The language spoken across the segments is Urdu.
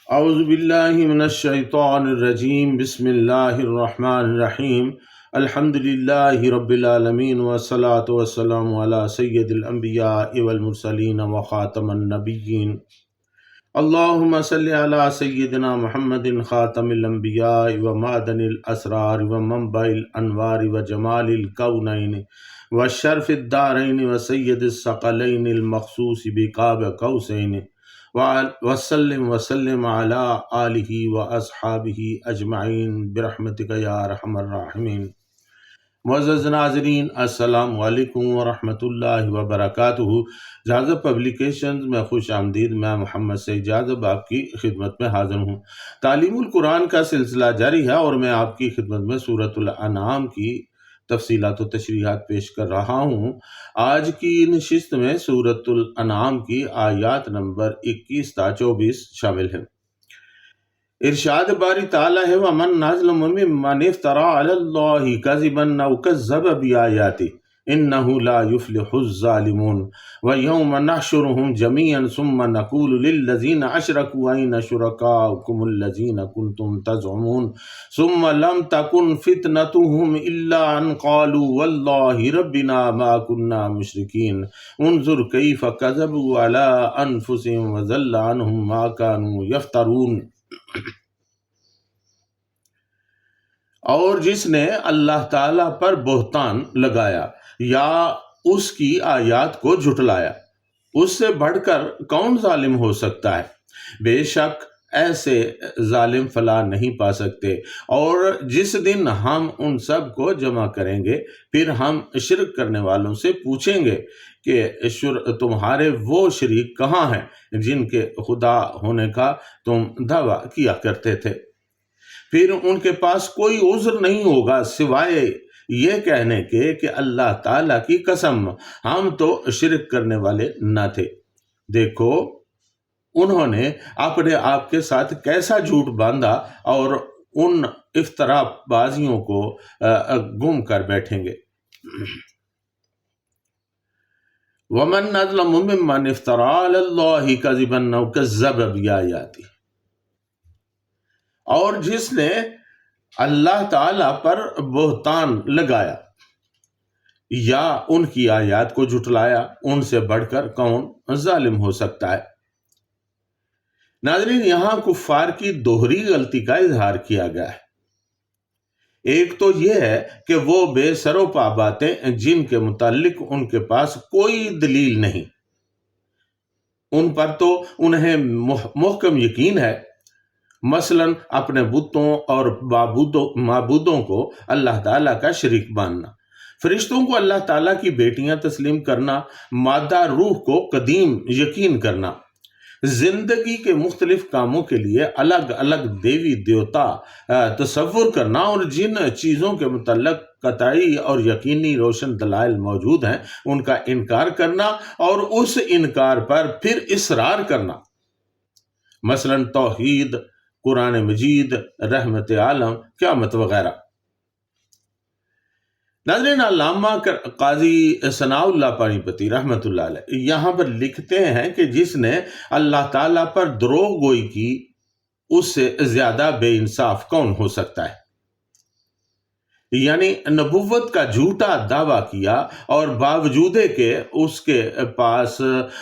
اعوذ باللہ من الشیطان الرجیم، بسم اللہ الرحمن الرحیم، الحمد للہ رب العالمین والصلاة والسلام علی سید الانبیاء والمرسلین وخاتم النبیین۔ اللہم صلی علی سیدنا محمد خاتم الانبیاء ومعدن الاسرار ومنبع الانوار وجمال الکونین وشرف الدارین وسید الثقلین المخصوص بقاب قوسین وسلم وسلم علی آلہ واصحابہ اجمعین برحمتک یا ارحم الراحمین۔ معزز ناظرین، السلام علیکم ورحمۃ اللہ وبرکاتہ۔ جاذب پبلیکیشنز میں خوش آمدید۔ میں محمد سعید جاذب آپ کی خدمت میں حاضر ہوں۔ تعلیم القرآن کا سلسلہ جاری ہے اور میں آپ کی خدمت میں سورۃ الانعام کی تفصیلات و تشریحات پیش کر رہا ہوں۔ آج کی نشست میں سورۃ الانعام کی آیات نمبر 21 تا 24 شامل ہیں۔ ارشاد باری تعالیٰ ہے، وَمَنْ أَظْلَمُ مِمَّنِ افْتَرَىٰ عَلَى اللَّهِ كَذِبًا أَوْ كَذَّبَ بِآيَاتِهِ إِنَّهُ لَا يُفْلِحُ الظَّالِمُونَ وَيَوْمَ نَحْشُرُهُمْ جَمِيعًا ثُمَّ نَقُولُ لِلَّذِينَ أَشْرَكُوا أَيْنَ شُرَكَاؤُكُمُ الَّذِينَ كُنتُمْ تَزْعُمُونَ ثُمَّ لَمْ تَكُنْ فِتْنَتُهُمْ إِلَّا أَنْ قَالُوا وَاللَّهِ رَبِّنَا مَا كُنَّا مُشْرِكِينَ انظُرْ كَيْفَ كَذَبُوا عَلَىٰ أَنفُسِهِمْ وَضَلَّ عَنْهُمْ مَا كَانُوا يَفْتَرُونَ۔ اور جس نے اللہ تعالیٰ پر بہتان لگایا یا اس کی آیات کو جھٹلایا، اس سے بڑھ کر کون ظالم ہو سکتا ہے؟ بے شک ایسے ظالم فلاح نہیں پا سکتے۔ اور جس دن ہم ان سب کو جمع کریں گے، پھر ہم شرک کرنے والوں سے پوچھیں گے کہ تمہارے وہ شریک کہاں ہیں جن کے خدا ہونے کا تم دعویٰ کیا کرتے تھے؟ پھر ان کے پاس کوئی عذر نہیں ہوگا سوائے یہ کہنے کے کہ اللہ تعالیٰ کی قسم، ہم تو شرک کرنے والے نہ تھے۔ دیکھو انہوں نے اپنے آپ کے ساتھ کیسا جھوٹ باندھا اور ان افترا بازیوں کو گم کر بیٹھیں گے۔ وَمَنْ أَظْلَمُ مِمَّنِ افْتَرَىٰ عَلَى اللَّهِ كَذِبًا أَوْ كَذَّبَ بِآيَاتِهِ، اور جس نے اللہ تعالیٰ پر بہتان لگایا یا ان کی آیات کو جھٹلایا، ان سے بڑھ کر کون ظالم ہو سکتا ہے؟ ناظرین، یہاں کفار کی دوہری غلطی کا اظہار کیا گیا ہے۔ ایک تو یہ ہے کہ وہ بے سر و پا باتیں جن کے متعلق ان کے پاس کوئی دلیل نہیں، ان پر تو انہیں محکم یقین ہے۔ مثلا اپنے بتوں اور معبودوں کو اللہ تعالیٰ کا شریک ماننا، فرشتوں کو اللہ تعالیٰ کی بیٹیاں تسلیم کرنا، مادہ روح کو قدیم یقین کرنا، زندگی کے مختلف کاموں کے لیے الگ الگ دیوی دیوتا تصور کرنا، اور جن چیزوں کے متعلق قطعی اور یقینی روشن دلائل موجود ہیں ان کا انکار کرنا، اور اس انکار پر پھر اصرار کرنا، مثلا توحید، قرآن مجید، رحمت عالم، قیامت وغیرہ۔ ناظرین، علامہ قاضی ثناء اللہ پانی پتی رحمۃ اللہ علیہ یہاں پر لکھتے ہیں کہ جس نے اللہ تعالیٰ پر دروغ گوئی کی، اس سے زیادہ بے انصاف کون ہو سکتا ہے؟ یعنی نبوت کا جھوٹا دعویٰ کیا اور باوجود کہ اس کے پاس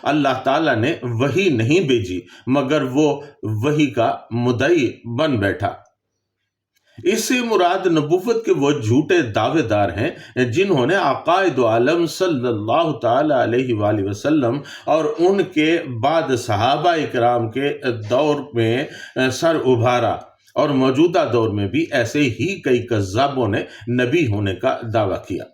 اللہ تعالیٰ نے وحی نہیں بھیجی، مگر وہ وحی کا مدعی بن بیٹھا۔ اس سے مراد نبوت کے وہ جھوٹے دعوے دار ہیں جنہوں نے عقائد عالم صلی اللہ تعالیٰ علیہ وآلہ وسلم اور ان کے بعد صحابہ اکرام کے دور میں سر ابھارا، اور موجودہ دور میں بھی ایسے ہی کئی کذابوں نے نبی ہونے کا دعویٰ کیا،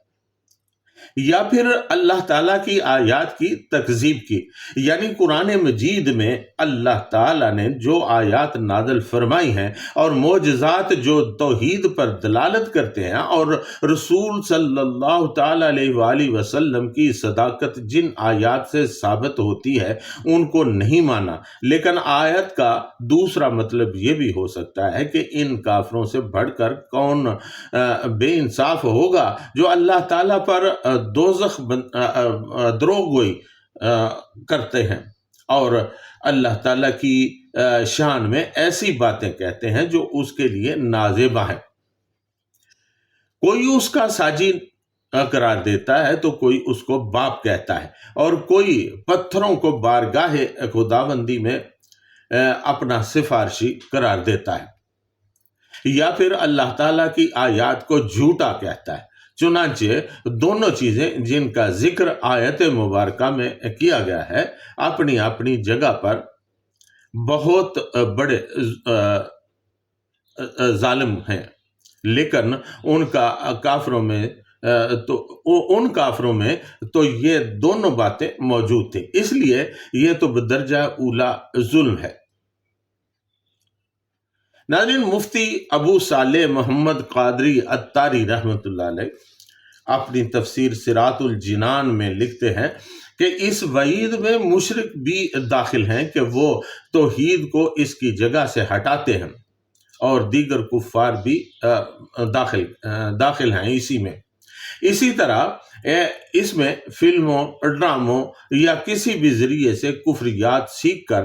یا پھر اللہ تعالیٰ کی آیات کی تکذیب کی۔ یعنی قرآن مجید میں اللہ تعالیٰ نے جو آیات نازل فرمائی ہیں اور معجزات جو توحید پر دلالت کرتے ہیں، اور رسول صلی اللہ تعالیٰ علیہ وآلہ وسلم کی صداقت جن آیات سے ثابت ہوتی ہے، ان کو نہیں مانا۔ لیکن آیت کا دوسرا مطلب یہ بھی ہو سکتا ہے کہ ان کافروں سے بڑھ کر کون بے انصاف ہوگا جو اللہ تعالیٰ پر دروغ گوئی کرتے ہیں اور اللہ تعالیٰ کی شان میں ایسی باتیں کہتے ہیں جو اس کے لیے نازیبہ ہیں۔ کوئی اس کا ساجی قرار دیتا ہے تو کوئی اس کو باپ کہتا ہے، اور کوئی پتھروں کو بارگاہ خداوندی میں اپنا سفارشی قرار دیتا ہے، یا پھر اللہ تعالیٰ کی آیات کو جھوٹا کہتا ہے۔ چنانچہ دونوں چیزیں جن کا ذکر آیت مبارکہ میں کیا گیا ہے اپنی اپنی جگہ پر بہت بڑے ظالم ہیں، لیکن ان کافروں میں تو یہ دونوں باتیں موجود تھیں، اس لیے یہ تو بدرجہ اولا ظلم ہے۔ ناظرین، مفتی ابو صالح محمد قادری عطاری رحمۃ اللہ علیہ اپنی تفسیر صراط الجنان میں لکھتے ہیں کہ اس وعید میں مشرک بھی داخل ہیں کہ وہ توحید کو اس کی جگہ سے ہٹاتے ہیں، اور دیگر کفار بھی داخل ہیں اسی میں۔ اسی طرح اس میں فلموں، ڈراموں یا کسی بھی ذریعے سے کفریات سیکھ کر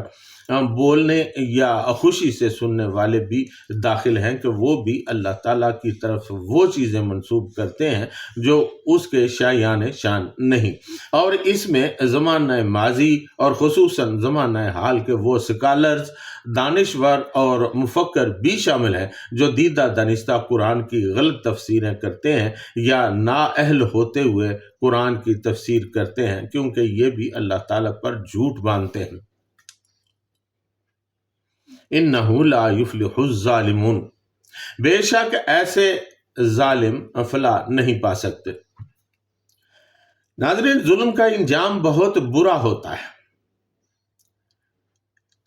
بولنے یا خوشی سے سننے والے بھی داخل ہیں کہ وہ بھی اللہ تعالیٰ کی طرف وہ چیزیں منسوب کرتے ہیں جو اس کے شایان شان نہیں، اور اس میں زمانہ ماضی اور خصوصاً زمانہ حال کے وہ سکالرز، دانشور اور مفکر بھی شامل ہیں جو دیدہ دانستہ قرآن کی غلط تفسیریں کرتے ہیں یا نااہل ہوتے ہوئے قرآن کی تفسیر کرتے ہیں، کیونکہ یہ بھی اللہ تعالیٰ پر جھوٹ باندھتے ہیں۔ اِنَّهُ لَا يُفْلِحُ الظَّالِمُونَ، بے شک ایسے ظالم فلاح نہیں پا سکتے۔ ناظرین، ظلم کا انجام بہت برا ہوتا ہے۔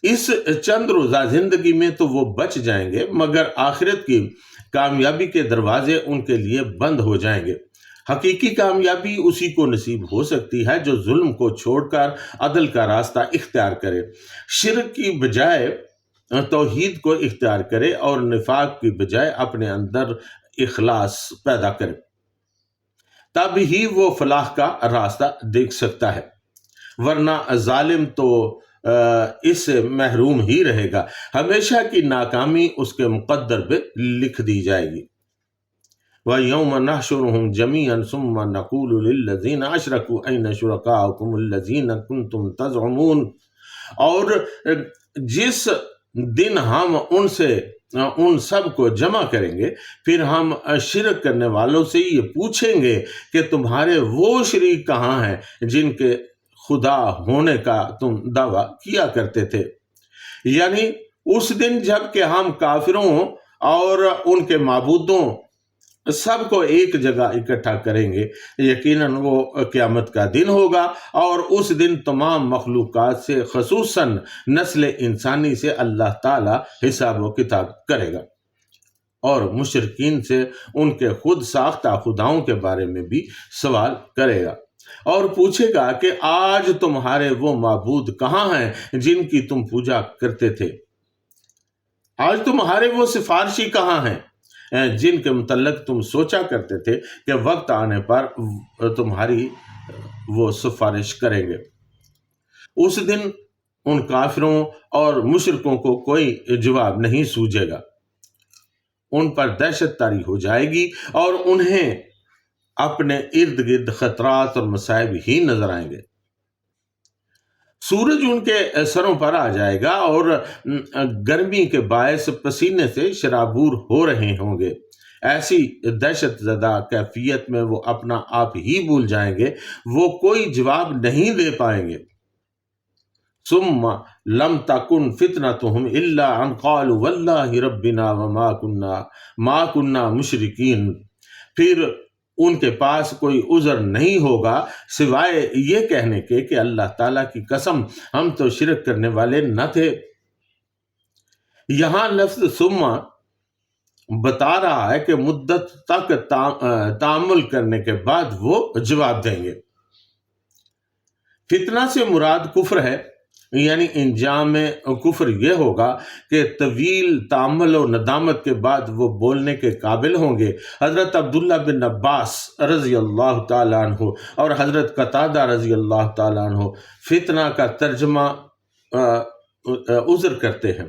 اس چند روزہ زندگی میں تو وہ بچ جائیں گے، مگر آخرت کی کامیابی کے دروازے ان کے لیے بند ہو جائیں گے۔ حقیقی کامیابی اسی کو نصیب ہو سکتی ہے جو ظلم کو چھوڑ کر عدل کا راستہ اختیار کرے، شرک کی بجائے توحید کو اختیار کرے، اور نفاق کی بجائے اپنے اندر اخلاص پیدا کرے، تب ہی وہ فلاح کا راستہ دیکھ سکتا ہے، ورنہ ظالم تو اس سے محروم ہی رہے گا، ہمیشہ کی ناکامی اس کے مقدر پہ لکھ دی جائے گی۔ وَيَوْمَ نَحْشُرُهُمْ جَمِيعًا ثُمَّ نَقُولُ لِلَّذِينَ أَشْرَكُوا أَيْنَ شُرَكَاؤُكُمُ الَّذِينَ كُنْتُمْ تَزْعُمُونَ، اور جس دن ہم ان سب کو جمع کریں گے، پھر ہم شرک کرنے والوں سے یہ پوچھیں گے کہ تمہارے وہ شریک کہاں ہیں جن کے خدا ہونے کا تم دعویٰ کیا کرتے تھے، یعنی اس دن جب کہ ہم کافروں اور ان کے معبودوں سب کو ایک جگہ اکٹھا کریں گے۔ یقیناً وہ قیامت کا دن ہوگا، اور اس دن تمام مخلوقات سے خصوصاً نسل انسانی سے اللہ تعالیٰ حساب و کتاب کرے گا، اور مشرکین سے ان کے خود ساختہ خداؤں کے بارے میں بھی سوال کرے گا، اور پوچھے گا کہ آج تمہارے وہ معبود کہاں ہیں جن کی تم پوجا کرتے تھے، آج تمہارے وہ سفارشی کہاں ہیں جن کے متعلق تم سوچا کرتے تھے کہ وقت آنے پر تمہاری وہ سفارش کریں گے۔ اس دن ان کافروں اور مشرکوں کو کوئی جواب نہیں سوجے گا، ان پر دہشت طاری ہو جائے گی، اور انہیں اپنے ارد گرد خطرات اور مصائب ہی نظر آئیں گے۔ سورج ان کے سروں پر آ جائے گا، اور گرمی کے باعث پسینے سے شرابور ہو رہے ہوں گے۔ ایسی دہشت زدہ کیفیت میں وہ اپنا آپ ہی بھول جائیں گے، وہ کوئی جواب نہیں دے پائیں گے۔ ثم لم تکن فتنتهم الا ان قالوا واللہ ربنا وما كنا مشرکین، پھر ان کے پاس کوئی عذر نہیں ہوگا سوائے یہ کہنے کے کہ اللہ تعالیٰ کی قسم ہم تو شرک کرنے والے نہ تھے۔ یہاں لفظ ثم بتا رہا ہے کہ مدت تک تأمل کرنے کے بعد وہ جواب دیں گے۔ فتنہ سے مراد کفر ہے، یعنی انجام کفر یہ ہوگا کہ طویل تأمل و ندامت کے بعد وہ بولنے کے قابل ہوں گے۔ حضرت عبداللہ بن عباس رضی اللہ تعالیٰ عنہ اور حضرت قتادہ رضی اللہ تعالیٰ عنہ فتنہ کا ترجمہ عذر کرتے ہیں،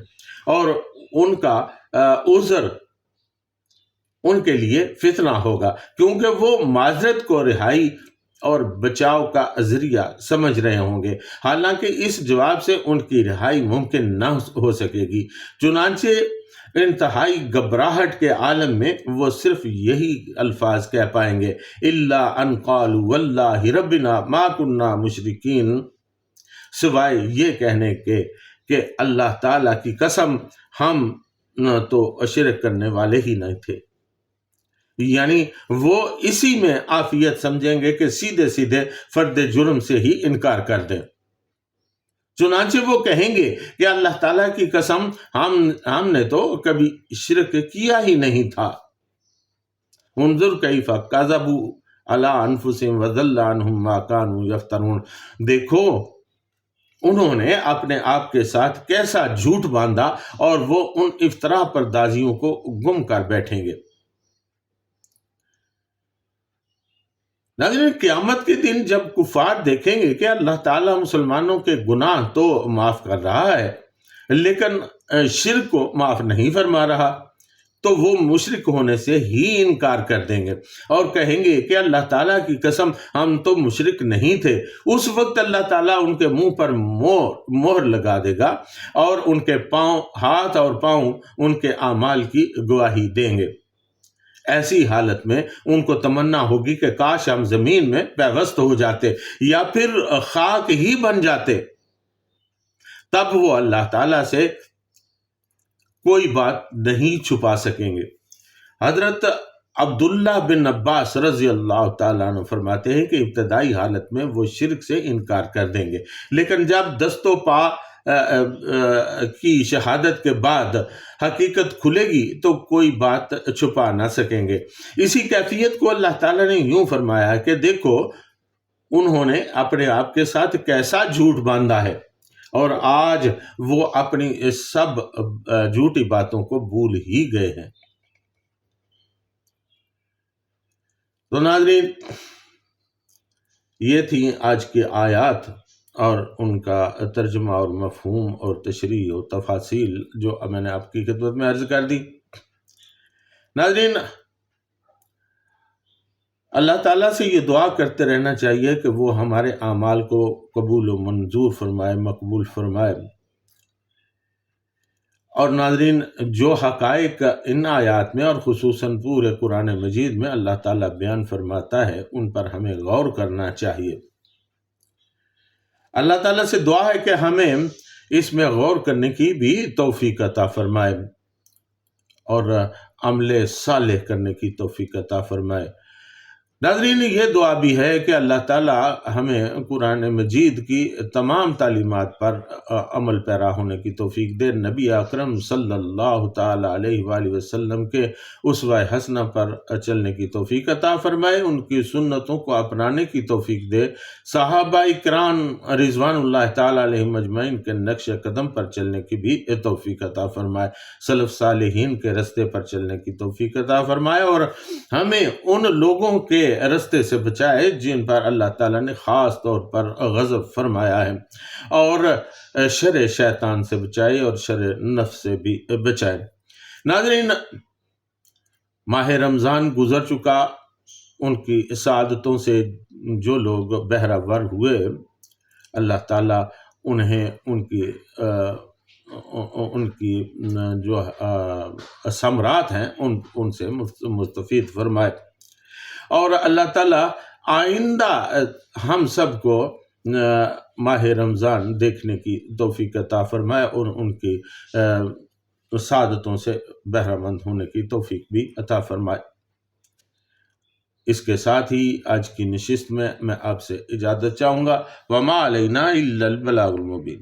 اور ان کا عذر ان کے لیے فتنہ ہوگا، کیونکہ وہ معذرت کو رہائی اور بچاؤ کا ذریعہ سمجھ رہے ہوں گے، حالانکہ اس جواب سے ان کی رہائی ممکن نہ ہو سکے گی۔ چنانچہ انتہائی گھبراہٹ کے عالم میں وہ صرف یہی الفاظ کہہ پائیں گے، الا ان قالوا واللہ ربنا ما كنا مشرکین، سوائے یہ کہنے کے کہ اللہ تعالیٰ کی قسم ہم تو شرک کرنے والے ہی نہیں تھے۔ یعنی وہ اسی میں عافیت سمجھیں گے کہ سیدھے سیدھے فرد جرم سے ہی انکار کر دیں۔ چنانچہ وہ کہیں گے کہ اللہ تعالیٰ کی قسم ہم نے تو کبھی شرک کیا ہی نہیں تھا۔ انظر کیف کذبوا علی انفسہم وضل عنہم ما کانوا یفترون، دیکھو انہوں نے اپنے آپ کے ساتھ کیسا جھوٹ باندھا اور وہ ان افطرا پردازیوں کو گم کر بیٹھیں گے۔ ناظرین، قیامت کے دن جب کفار دیکھیں گے کہ اللہ تعالیٰ مسلمانوں کے گناہ تو معاف کر رہا ہے لیکن شرک کو معاف نہیں فرما رہا، تو وہ مشرک ہونے سے ہی انکار کر دیں گے اور کہیں گے کہ اللہ تعالیٰ کی قسم ہم تو مشرک نہیں تھے۔ اس وقت اللہ تعالیٰ ان کے منہ پر مہر لگا دے گا اور ان کے ہاتھ اور پاؤں ان کے اعمال کی گواہی دیں گے۔ ایسی حالت میں ان کو تمنا ہوگی کہ کاش ہم زمین میں پیوست ہو جاتے یا پھر خاک ہی بن جاتے، تب وہ اللہ تعالیٰ سے کوئی بات نہیں چھپا سکیں گے۔ حضرت عبداللہ بن عباس رضی اللہ تعالیٰ عنہ فرماتے ہیں کہ ابتدائی حالت میں وہ شرک سے انکار کر دیں گے، لیکن جب دست و پا کی شہادت کے بعد حقیقت کھلے گی تو کوئی بات چھپا نہ سکیں گے۔ اسی کیفیت کو اللہ تعالیٰ نے یوں فرمایا کہ دیکھو انہوں نے اپنے آپ کے ساتھ کیسا جھوٹ باندھا ہے، اور آج وہ اپنی سب جھوٹی باتوں کو بھول ہی گئے ہیں۔ تو ناظرین، یہ تھیں آج کی آیات اور ان کا ترجمہ اور مفہوم اور تشریح و تفاصیل جو میں نے آپ کی خدمت میں عرض کر دی۔ ناظرین، اللہ تعالیٰ سے یہ دعا کرتے رہنا چاہیے کہ وہ ہمارے اعمال کو قبول و منظور فرمائے، مقبول فرمائے۔ اور ناظرین، جو حقائق ان آیات میں اور خصوصاً پورے قرآن مجید میں اللہ تعالیٰ بیان فرماتا ہے ان پر ہمیں غور کرنا چاہیے۔ اللہ تعالیٰ سے دعا ہے کہ ہمیں اس میں غور کرنے کی بھی توفیق عطا فرمائے اور عمل صالح کرنے کی توفیق عطا فرمائے۔ ناظرین، یہ دعا بھی ہے کہ اللہ تعالیٰ ہمیں قرآن مجید کی تمام تعلیمات پر عمل پیرا ہونے کی توفیق دے، نبی اکرم صلی اللہ تعالیٰ علیہ وآلہ وسلم کے اسوہ حسنہ پر چلنے کی توفیق عطا فرمائے، ان کی سنتوں کو اپنانے کی توفیق دے، صحابہ کرام رضوان اللہ تعالیٰ علیہم اجمعین کے نقش قدم پر چلنے کی بھی توفیق عطا فرمائے، سلف صالحین کے رستے پر چلنے کی توفیق عطا فرمائے، اور ہمیں ان لوگوں کے رستے سے بچائے جن پر اللہ تعالیٰ نے خاص طور پر غضب فرمایا ہے، اور شر شیطان سے بچائے اور شر نفس سے بھی بچائے۔ ناظرین، ماہ رمضان گزر چکا، ان کی سعادتوں سے جو لوگ بہرہ ور ہوئے، اللہ تعالیٰ انہیں ان کی جو ثمرات ہیں ان سے مستفید فرمائے، اور اللہ تعالیٰ آئندہ ہم سب کو ماہ رمضان دیکھنے کی توفیق عطا فرمائے اور ان کی سعادتوں سے بہرہ مند ہونے کی توفیق بھی عطا فرمائے۔ اس کے ساتھ ہی آج کی نشست میں آپ سے اجازت چاہوں گا۔ وما علینا الا البلاغ المبین۔